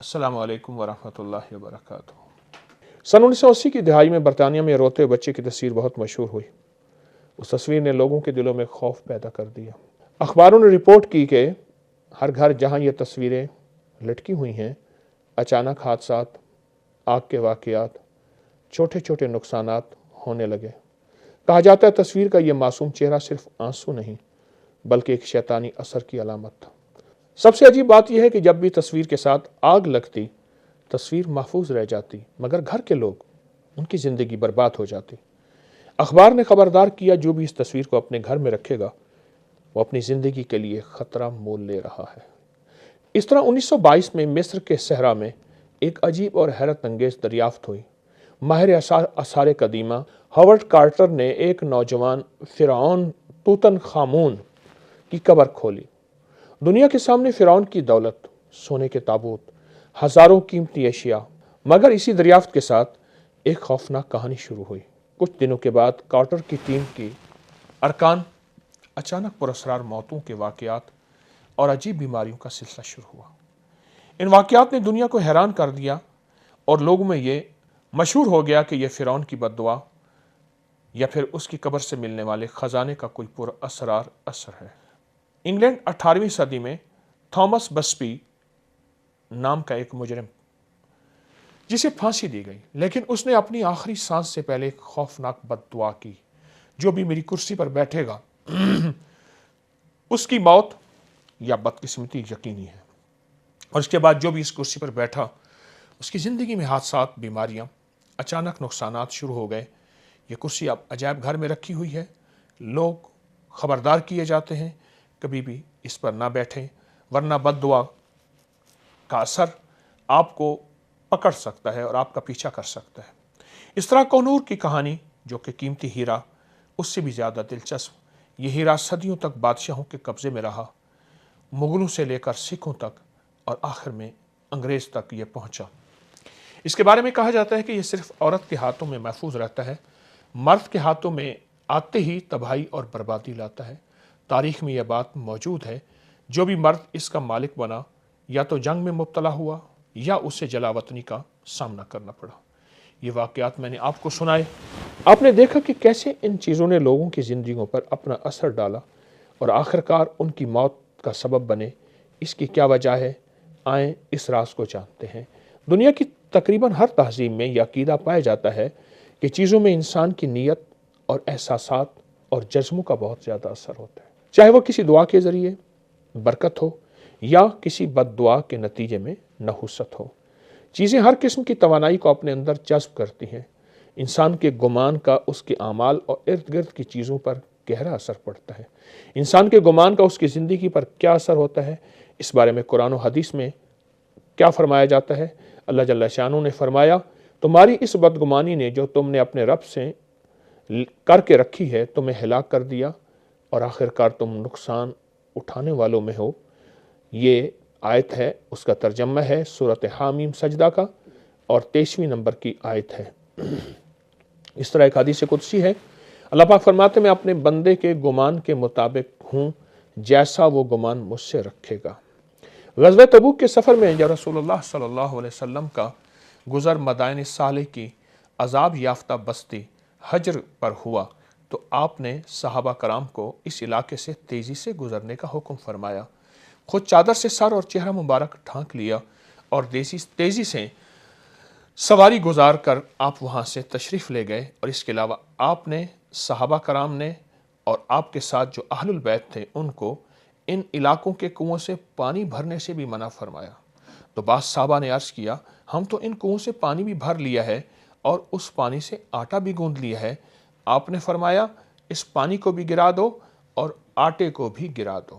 السلام علیکم ورحمۃ اللہ وبرکاتہ۔ سن 1980 کی دہائی میں برطانیہ میں روتے بچے کی تصویر بہت مشہور ہوئی۔ اس تصویر نے لوگوں کے دلوں میں خوف پیدا کر دیا۔ اخباروں نے رپورٹ کی کہ ہر گھر جہاں یہ تصویریں لٹکی ہوئی ہیں، اچانک حادثات، آگ کے واقعات، چھوٹے چھوٹے نقصانات ہونے لگے۔ کہا جاتا ہے تصویر کا یہ معصوم چہرہ صرف آنسو نہیں بلکہ ایک شیطانی اثر کی علامت تھا۔ سب سے عجیب بات یہ ہے کہ جب بھی تصویر کے ساتھ آگ لگتی، تصویر محفوظ رہ جاتی، مگر گھر کے لوگ، ان کی زندگی برباد ہو جاتی۔ اخبار نے خبردار کیا جو بھی اس تصویر کو اپنے گھر میں رکھے گا وہ اپنی زندگی کے لیے خطرہ مول لے رہا ہے۔ اس طرح 1922 میں مصر کے صحرا میں ایک عجیب اور حیرت انگیز دریافت ہوئی۔ ماہر آثار قدیمہ ہاورڈ کارٹر نے ایک نوجوان فرعون توتن خامون کی قبر کھولی۔ دنیا کے سامنے فرعون کی دولت، سونے کے تابوت، ہزاروں قیمتی اشیاء، مگر اسی دریافت کے ساتھ ایک خوفناک کہانی شروع ہوئی۔ کچھ دنوں کے بعد کارٹر کی ٹیم کی ارکان اچانک پراسرار موتوں کے واقعات اور عجیب بیماریوں کا سلسلہ شروع ہوا۔ ان واقعات نے دنیا کو حیران کر دیا اور لوگوں میں یہ مشہور ہو گیا کہ یہ فرعون کی بد دعا یا پھر اس کی قبر سے ملنے والے خزانے کا کوئی پر اسرار اثر ہے۔ انگلینڈ 18ویں صدی میں تھامس بسبی نام کا ایک مجرم جسے پھانسی دی گئی، لیکن اس نے اپنی آخری سانس سے پہلے ایک خوفناک بد دعا کی، جو بھی میری کرسی پر بیٹھے گا اس کی موت یا بدقسمتی یقینی ہے۔ اور اس کے بعد جو بھی اس کرسی پر بیٹھا اس کی زندگی میں حادثات، بیماریاں، اچانک نقصانات شروع ہو گئے۔ یہ کرسی اب عجائب گھر میں رکھی ہوئی ہے۔ لوگ خبردار کیے جاتے ہیں کبھی بھی اس پر نہ بیٹھیں ورنہ بد دعا کا اثر آپ کو پکڑ سکتا ہے اور آپ کا پیچھا کر سکتا ہے۔ اس طرح کوہنور کی کہانی، جو کہ قیمتی ہیرا، اس سے بھی زیادہ دلچسپ۔ یہ ہیرا صدیوں تک بادشاہوں کے قبضے میں رہا، مغلوں سے لے کر سکھوں تک، اور آخر میں انگریز تک یہ پہنچا۔ اس کے بارے میں کہا جاتا ہے کہ یہ صرف عورت کے ہاتھوں میں محفوظ رہتا ہے، مرد کے ہاتھوں میں آتے ہی تباہی اور بربادی لاتا ہے۔ تاریخ میں یہ بات موجود ہے، جو بھی مرد اس کا مالک بنا یا تو جنگ میں مبتلا ہوا یا اسے جلا وطنی کا سامنا کرنا پڑا۔ یہ واقعات میں نے آپ کو سنائے۔ آپ نے دیکھا کہ کیسے ان چیزوں نے لوگوں کی زندگیوں پر اپنا اثر ڈالا اور آخرکار ان کی موت کا سبب بنے۔ اس کی کیا وجہ ہے؟ آئیں اس راز کو جانتے ہیں۔ دنیا کی تقریباً ہر تہذیب میں یہ عقیدہ پایا جاتا ہے کہ چیزوں میں انسان کی نیت اور احساسات اور جذبوں کا بہت زیادہ اثر ہوتا ہے، چاہے وہ کسی دعا کے ذریعے برکت ہو یا کسی بد دعا کے نتیجے میں نحوست ہو۔ چیزیں ہر قسم کی توانائی کو اپنے اندر جذب کرتی ہیں۔ انسان کے گمان کا اس کے اعمال اور ارد گرد کی چیزوں پر گہرا اثر پڑتا ہے۔ انسان کے گمان کا اس کی زندگی پر کیا اثر ہوتا ہے، اس بارے میں قرآن و حدیث میں کیا فرمایا جاتا ہے؟ اللہ جل شانہ نے فرمایا، تمہاری اس بدگمانی نے جو تم نے اپنے رب سے کر کے رکھی ہے تمہیں ہلاک کر دیا اور آخرکار تم نقصان اٹھانے والوں میں ہو۔ یہ آیت ہے، اس کا ترجمہ ہے سورۃ حامیم سجدہ کا اور 23ویں نمبر کی آیت ہے۔ اس طرح ایک حدیث قدسی ہے، اللہ پاک فرماتے میں اپنے بندے کے گمان کے مطابق ہوں جیسا وہ گمان مجھ سے رکھے گا۔ غزوہ تبوک کے سفر میں جب رسول اللہ صلی اللہ علیہ وسلم کا گزر مدائن صالح کی عذاب یافتہ بستی حجر پر ہوا تو آپ نے صحابہ کرام کو اس علاقے سے تیزی سے گزرنے کا حکم فرمایا۔ خود چادر سے سر اور چہرہ مبارک ڈھانک لیا اور تیزی سے سواری گزار کر آپ وہاں سے تشریف لے گئے، اور اس کے علاوہ آپ نے صحابہ کرام نے اور آپ کے ساتھ جو اہل البیت تھے ان کو ان علاقوں کے کنووں سے پانی بھرنے سے بھی منع فرمایا۔ تو بعض صحابہ نے عرض کیا، ہم تو ان کنووں سے پانی بھی بھر لیا ہے اور اس پانی سے آٹا بھی گوندھ لیا ہے۔ آپ نے فرمایا، اس پانی کو بھی گرا دو اور آٹے کو بھی گرا دو۔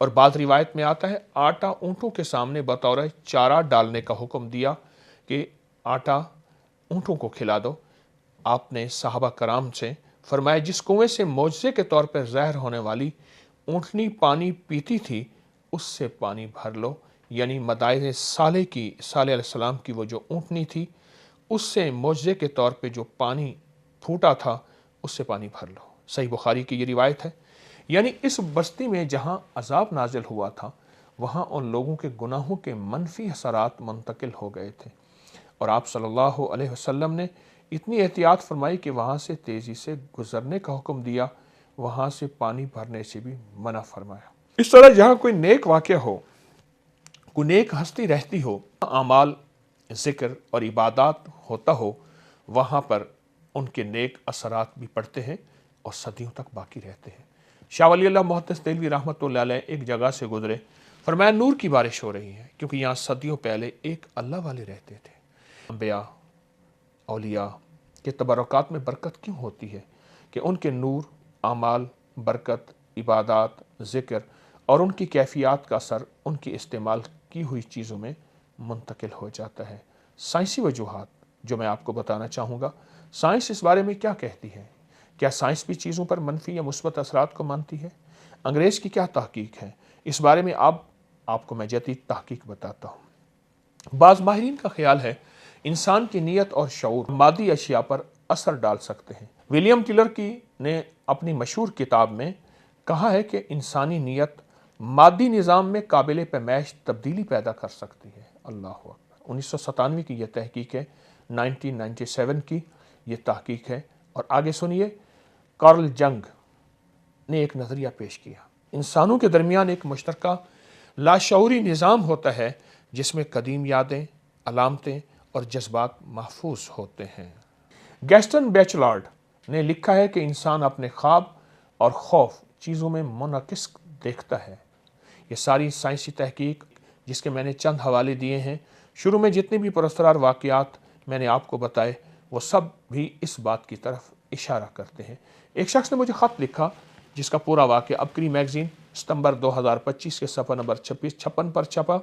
اور بعض روایت میں آتا ہے آٹا اونٹوں کے سامنے بطور چارہ ڈالنے کا حکم دیا کہ آٹا اونٹوں کو کھلا دو۔ آپ نے صحابہ کرام سے فرمایا، جس کنویں سے معجزے کے طور پر ظاہر ہونے والی اونٹنی پانی پیتی تھی اس سے پانی بھر لو، یعنی مدائن صالح علیہ السلام کی وہ جو اونٹنی تھی اس سے معجزے کے طور پہ جو پانی پھوٹا تھا اس سے پانی بھر لو۔ صحیح بخاری کی یہ روایت ہے۔ یعنی اس بستی میں جہاں عذاب نازل ہوا تھا वहाँ उन लोगों के गुनाहों के मनफी असरात मुंतकिल हो गए थे और आप सल्लल्लाहु अलैहि वसल्लम ने इतनी एहतियात फरमाई कि वहाँ से तेज़ी से गुजरने का हुक्म दिया, वहाँ से पानी भरने से भी मना फरमाया। इस तरह जहाँ कोई नेक वाक़या हो, कोई नेक हस्ती रहती हो, आमाल, ज़िक्र और इबादत होता हो, वहाँ पर उनके नेक असरात भी पड़ते हैं और सदियों तक बाकी रहते हैं। शाह वली अल्लाह मुहद्दिस देलवी रहमतुल्लाह अलैह एक जगह से गुजरे, फरमाया नूर की बारिश हो रही है, क्योंकि यहाँ सदियों पहले एक अल्लाह वाले रहते थे। अंबिया औलिया के तबरुकात में बरकत क्यों होती है कि उनके नूर, आमाल, बरकत, इबादत, ज़िक्र और उनकी कैफियत का असर उनकी इस्तेमाल की हुई चीज़ों में मुंतकिल हो जाता है। साइंसी वजूहात जो मैं आपको बताना चाहूँगा, साइंस इस बारे में क्या कहती है? क्या साइंस भी चीज़ों पर मनफी या मुस्बत असरात को मानती है? अंग्रेज़ की क्या तहकीक है? इस बारे में आपको मैं जदीद तहकीक बताता हूँ। बाज़ माहिरीन का ख्याल है इंसान की नीयत और शऊर मादी अशिया पर असर डाल सकते हैं। विलियम टिलर ने अपनी मशहूर किताब में कहा है कि इंसानी नीयत मादी निज़ाम में काबिल पैमाइश तब्दीली पैदा कर सकती है। अल्लाह अकबर। 1997 की यह तहकीक है, 1997 की यह तहकीक है। और आगे सुनिए, कार्ल जंग ने एक नज़रिया पेश किया। इंसानों के दरमियान एक मुश्तरका लाशऊरी निज़ाम होता है जिसमें कदीम यादें, अलामतें और जज्बात महफूज होते हैं। गैस्टन बैचलार्ड ने लिखा है कि इंसान अपने ख्वाब और खौफ चीज़ों में मुनकिस देखता है। ये सारी साइंसी तहकीक जिसके मैंने चंद हवाले दिए हैं, शुरू में जितने भी पुरस्कार वाक़यात मैंने आपको बताए, वो सब भी इस बात की तरफ इशारा करते हैं। एक शख्स ने मुझे ख़त लिखा जिसका पूरा वाक़या अबकरी मैगज़ीन सितंबर 2025 के सफ़ा नंबर 56 पर छपा।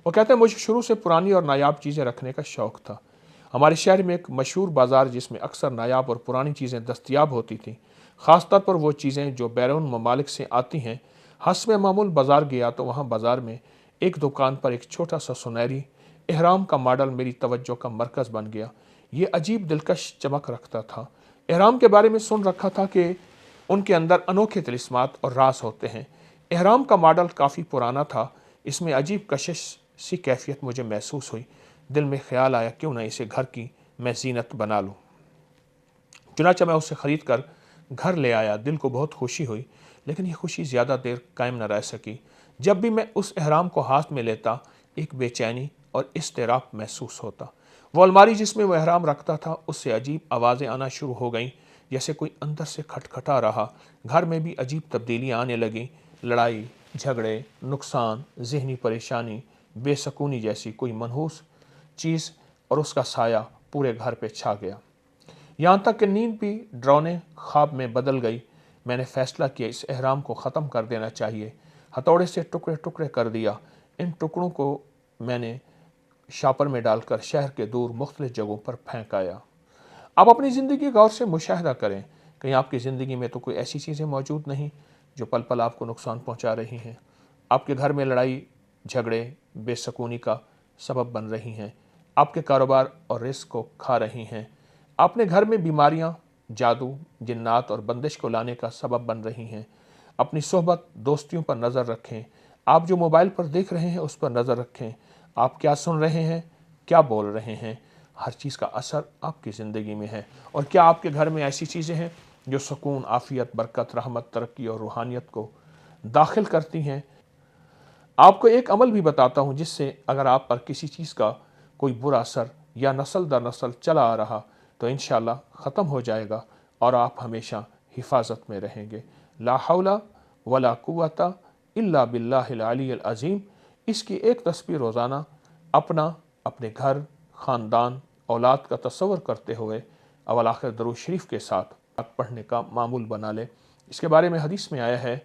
वो कहते हैं, मुझे शुरू से पुरानी और नायाब चीज़ें रखने का शौक़ था। हमारे शहर में एक मशहूर बाज़ार जिसमें अक्सर नायाब और पुरानी चीज़ें दस्तयाब होती थीं, ख़ासतौर पर वो चीज़ें जो बैरून ममालिक से आती हैं। हस्ब मामूल बाज़ार गया तो वहाँ बाज़ार में एक दुकान पर एक छोटा सा सुनहरी एहराम का मॉडल मेरी तवज्जो का मरकज़ बन गया। ये अजीब दिलकश चमक रखता था। एहराम के बारे में सुन रखा था कि उनके अंदर अनोखे तिलिस्मात और राज होते हैं। एहराम का मॉडल काफ़ी पुराना था, इसमें अजीब कशिश सी कैफियत मुझे महसूस हुई। दिल में ख्याल आया क्यों ना इसे घर की मैं ज़ीनत बना लूँ। चुनांचे मैं उसे ख़रीद कर घर ले आया। दिल को बहुत खुशी हुई, लेकिन यह खुशी ज़्यादा देर कायम न रह सकी। जब भी मैं उस एहराम को हाथ में लेता, एक बेचैनी और इज़्तिराब महसूस होता। वो अलमारी जिसमें वो एहराम रखता था, उससे अजीब आवाज़ें आना शुरू हो गईं, जैसे कोई अंदर से खटखटा रहा। घर में भी अजीब तब्दीलियाँ आने लगीं। लड़ाई झगड़े, नुकसान, ज़हनी परेशानी, बेसकूनी जैसी कोई मनहूस चीज़ और उसका साया पूरे घर पे छा गया। यहाँ तक कि नींद भी डरावने ख्वाब में बदल गई। मैंने फ़ैसला किया इस एहराम को ख़त्म कर देना चाहिए। हथौड़े से टुकड़े टुकड़े कर दिया। इन टुकड़ों को मैंने शापर में डालकर शहर के दूर मुख्तलिफ जगहों पर फेंक आया। आप अपनी ज़िंदगी गौर से मुशाहिदा करें, कहीं आपकी ज़िंदगी में तो कोई ऐसी चीज़ें मौजूद नहीं जो पल पल आपको नुकसान पहुँचा रही हैं। आपके घर में लड़ाई झगड़े बेसकूनी का सबब बन रही हैं, आपके कारोबार और रिस्क को खा रही हैं, अपने घर में बीमारियां, जादू, जिन्नात और बंदिश को लाने का सबब बन रही हैं। अपनी सोहबत दोस्तियों पर नज़र रखें। आप जो मोबाइल पर देख रहे हैं उस पर नज़र रखें। आप क्या सुन रहे हैं, क्या बोल रहे हैं, हर चीज़ का असर आपकी ज़िंदगी में है। और क्या आपके घर में ऐसी चीज़ें हैं जो सुकून, आफ़ियत, बरकत, रहमत, तरक्की और रूहानियत को दाखिल करती हैं? आपको एक अमल भी बताता हूँ जिससे अगर आप पर किसी चीज़ का कोई बुरा असर या नस्ल दर नस्ल चला आ रहा तो इंशाअल्लाह ख़त्म हो जाएगा और आप हमेशा हिफाजत में रहेंगे। ला हौला वला कुव्वता इल्ला बिल्लाहिल अलीय्यिल अज़ीम। इसकी एक तस्बीह रोज़ाना अपने घर, ख़ानदान, औलाद का तस्वर करते हुए अवल आखिर दरूद शरीफ के साथ पढ़ने का मामूल बना ले। इसके बारे में हदीस में आया है,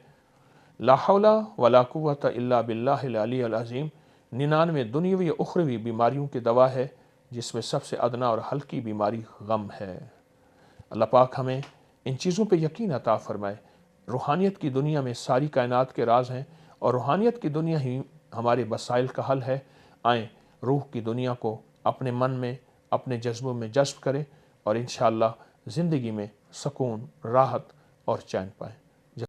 ला हौला वला कुव्वता इल्ला बिल्लाहिल अलीय्यिल अज़ीम 99 दुनियावी उखरवी बीमारियों की दवा है, जिसमें सबसे अदना और हल्की बीमारी गम है। अल्लाह पाक हमें इन चीज़ों पे यकीन अता फ़रमाए। रूहानियत की दुनिया में सारी कायनात के राज हैं और रूहानियत की दुनिया ही हमारे मसाइल का हल है। आएँ रूह की दुनिया को अपने मन में, अपने जज्बों में जज्ब करें और इंशाअल्लाह ज़िंदगी में सुकून, राहत और चैन पाएँ।